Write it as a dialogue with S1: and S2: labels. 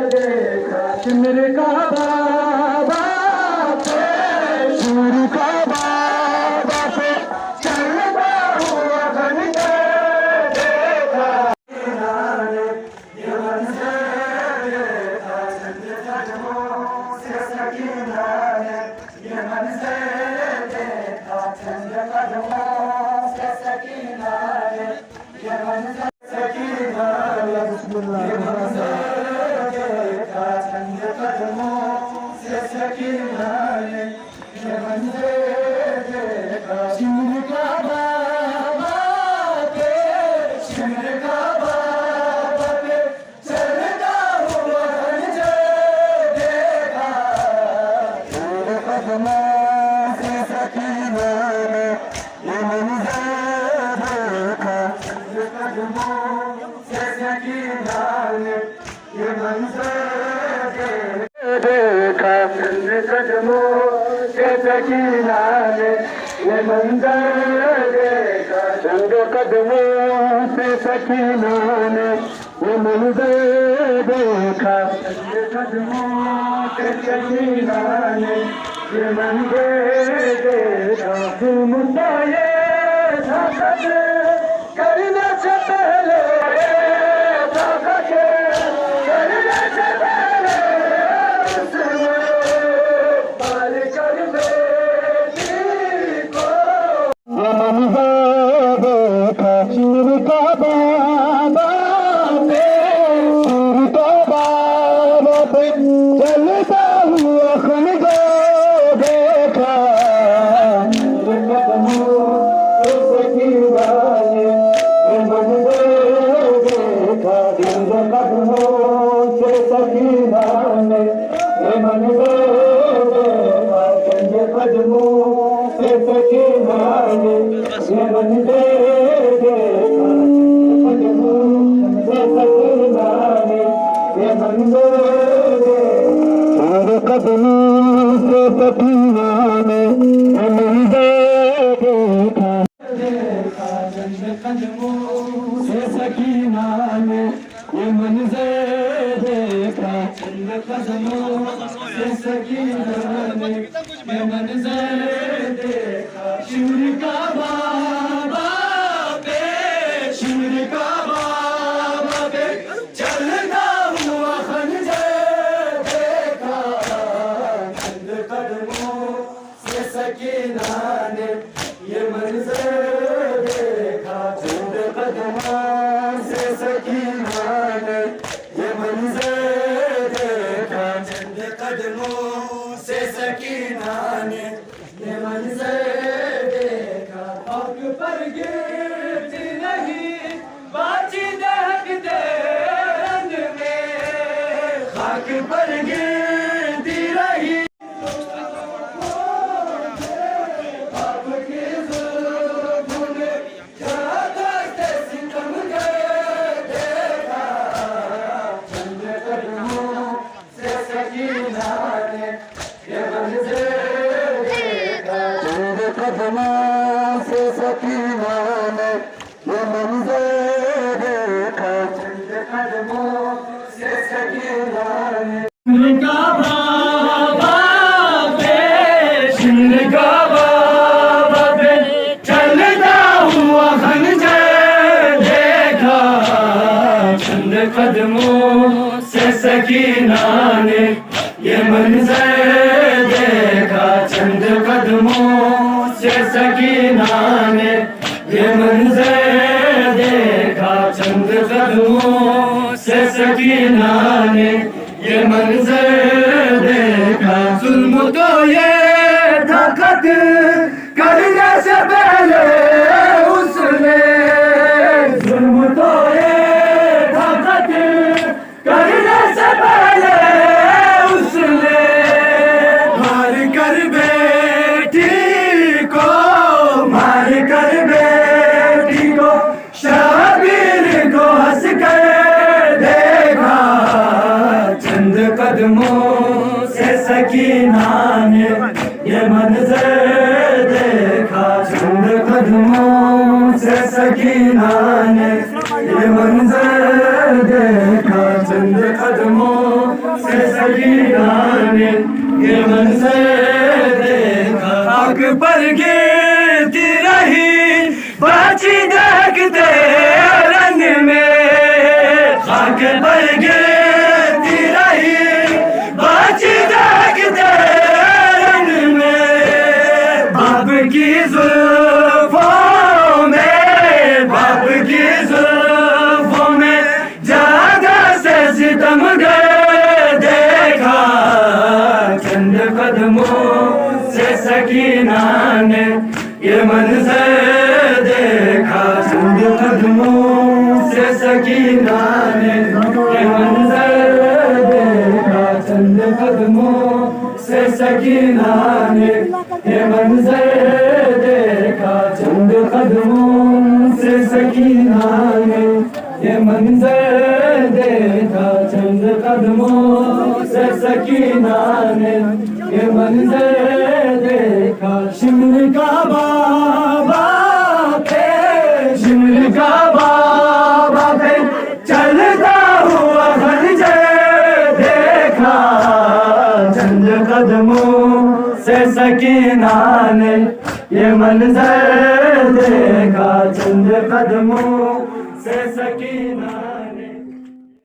S1: सिमर का बाबा सिमर का बाबा पे चलता हुआ बन के देखा ये मंज़िल देखा चंद कदमों से सकीना ने ये मंज़िल देखा चंद कदमों से सकीना ने ये मंज़िल सकीना ने बिस्मिल्लाह चंद कदमों से सकीना ने ये मंज़िल देखा सिमर का बाबा के सिमर का बाबा पे चलता हुआ मंज़िल देखा चंद कदमों से सकीना ने ये मंज़िल देखा चंद कदमों से सकीना ने ये मंज़िल देखा चंद कदमों से सकीना ने ये मंज़िल देखा चंद कदमों से सकीना ने ये मंज़िल देखा चंद कदमों से सकीना ने ये मंज़िल देखा मुद्दा ये ताकत करने से पहले ताकत करने से पहले पार कर बेटी को देखा सिर का बाबा पे सिर का बाबा पे चलता हुआ खन को देखा कदमों से सकीना ने ये मंज़िल देखा चंद कदमों से सकीना ने ये मंज़िल देखा चंद कदमों से सकीना ने ये मंज़िल देखा शिवर का बाबा पे शिवर का बाबा पे चलता हुआ मंज़िल देखा चंद कदमों से सकीना ने ये मंज़िल देखा चंद कदमों से सकीना ने ये मंज़िल देखा चंद कदमों से सकीना ने ये मंज़िल देखा आग पर गिरती नहीं बाजी दहकते रंग में खाक पर गिरती रही आपकी जुल्फ़ों ने जाते सितम के देखा चंद कदमों से सकीना ने ये मंज़िल देखा चंद कदमों से सकीना ने ये मंज़िल देखा चंद कदमों से सकीना ने सिमर का बाबा पे सिमर का बाबा पे चलता हुआ मंज़िल देखा चंद कदमों से सकीना ने ये मंज़िल देखा चंद कदमों से सकीना ने ये मंज़िल देखा चंद कदमों से सकीना ने ये मंज़िल देखा जुल्म तो ये ताकत करने से पहले उसने जुल्म तो ये ताकत करने से पहले उसने मार कर बेटी को मार कर बेटी को शाबिर को हंस कर देखा चंद कदमों से सकीना ने ये मंज़िल देखा चंद कदमों से सकीना ने ये मंज़िल देखा चंद कदमों से सकीना ने ये मंजर देखा। आग पर गिरती रही बाजी देखते रंग में, आग पर गिरती रही बाजी देखते रंग में। बाप की जुल्फों में, बाप की जुल्फों में ज्यादा से सितमगर देखा। चंद कदमों से सकीना ने ये मंजर देखा। चंद कदमों से सकीना ने ये मंजर देखा। चंद कदमों से सकीना ने ये मंजर देखा। चंद कदमों से सकीना ने ये मंजर देखा। चंद कदमों से सकीना ने ये मंजर देखा। शिमर का बाबा थे, शिमर का बाबा थे चलता हुआ खंजर देखा। चंद कदमों से सकीना ने ये मंजर देखा। चंद कदमों से सकीना